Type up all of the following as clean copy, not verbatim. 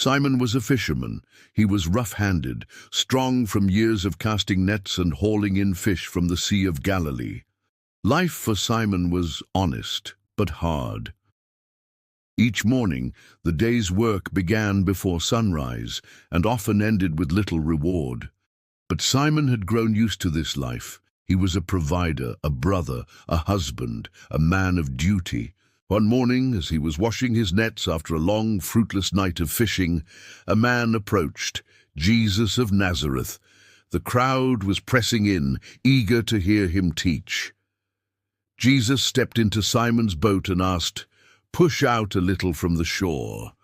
Simon was a fisherman. He was rough-handed, strong from years of casting nets and hauling in fish from the Sea of Galilee. Life for Simon was honest, but hard. Each morning, the day's work began before sunrise and often ended with little reward. But Simon had grown used to this life. He was a provider, a brother, a husband, a man of duty. One morning, as he was washing his nets after a long, fruitless night of fishing, a man approached, Jesus of Nazareth. The crowd was pressing in, eager to hear him teach. Jesus stepped into Simon's boat and asked, "Push out a little from the shore."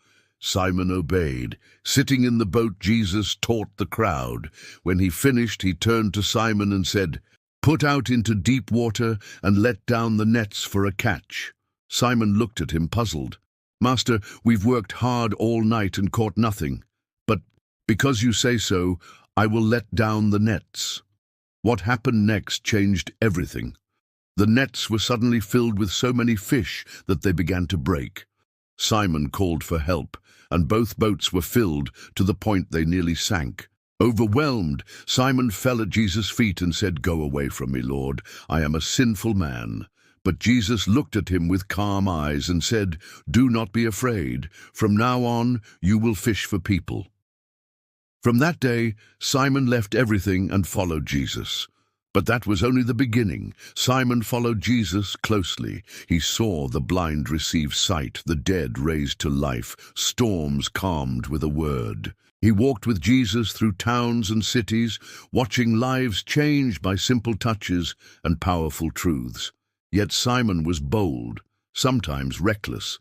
Simon obeyed. Sitting in the boat, Jesus taught the crowd. When he finished, he turned to Simon and said, "Put out into deep water and let down the nets for a catch." Simon looked at him, puzzled. "Master, we've worked hard all night and caught nothing. But because you say so, I will let down the nets." What happened next changed everything. The nets were suddenly filled with so many fish that they began to break. Simon called for help, and both boats were filled to the point they nearly sank. Overwhelmed, Simon fell at Jesus' feet and said, "Go away from me, Lord. I am a sinful man." But Jesus looked at him with calm eyes and said, "Do not be afraid. From now on, you will fish for people." From that day, Simon left everything and followed Jesus. But that was only the beginning. Simon followed Jesus closely. He saw the blind receive sight, the dead raised to life, storms calmed with a word. He walked with Jesus through towns and cities, watching lives changed by simple touches and powerful truths. Yet Simon was bold, sometimes reckless.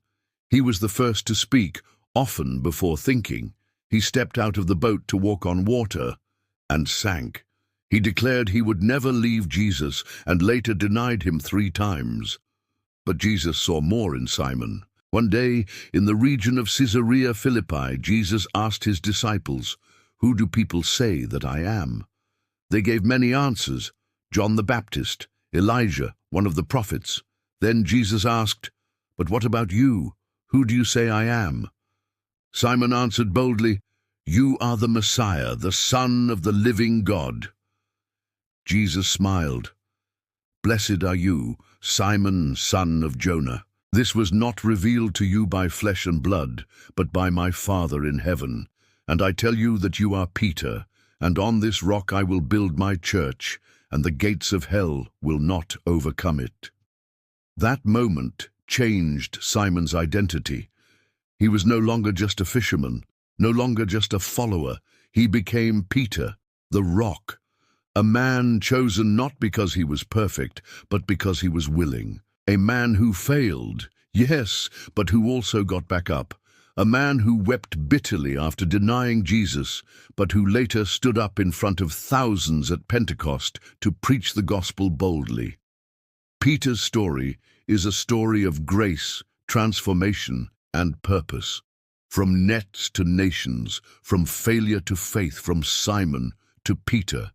He was the first to speak, often before thinking. He stepped out of the boat to walk on water and sank. He declared he would never leave Jesus and later denied him 3 times. But Jesus saw more in Simon. One day, in the region of Caesarea Philippi, Jesus asked his disciples, "Who do people say that I am?" They gave many answers: John the Baptist, Elijah, one of the prophets. Then Jesus asked, "But what about you? Who do you say I am?" Simon answered boldly, "You are the Messiah, the Son of the living God." Jesus smiled. "Blessed are you, Simon, son of Jonah. This was not revealed to you by flesh and blood, but by my Father in heaven. And I tell you that you are Peter, and on this rock I will build my church, and the gates of hell will not overcome it." That moment changed Simon's identity. He was no longer just a fisherman, no longer just a follower. He became Peter, the rock, a man chosen not because he was perfect, but because he was willing. A man who failed, yes, but who also got back up. A man who wept bitterly after denying Jesus, but who later stood up in front of thousands at Pentecost to preach the gospel boldly. Peter's story is a story of grace, transformation, and purpose. From nets to nations, from failure to faith, from Simon to Peter,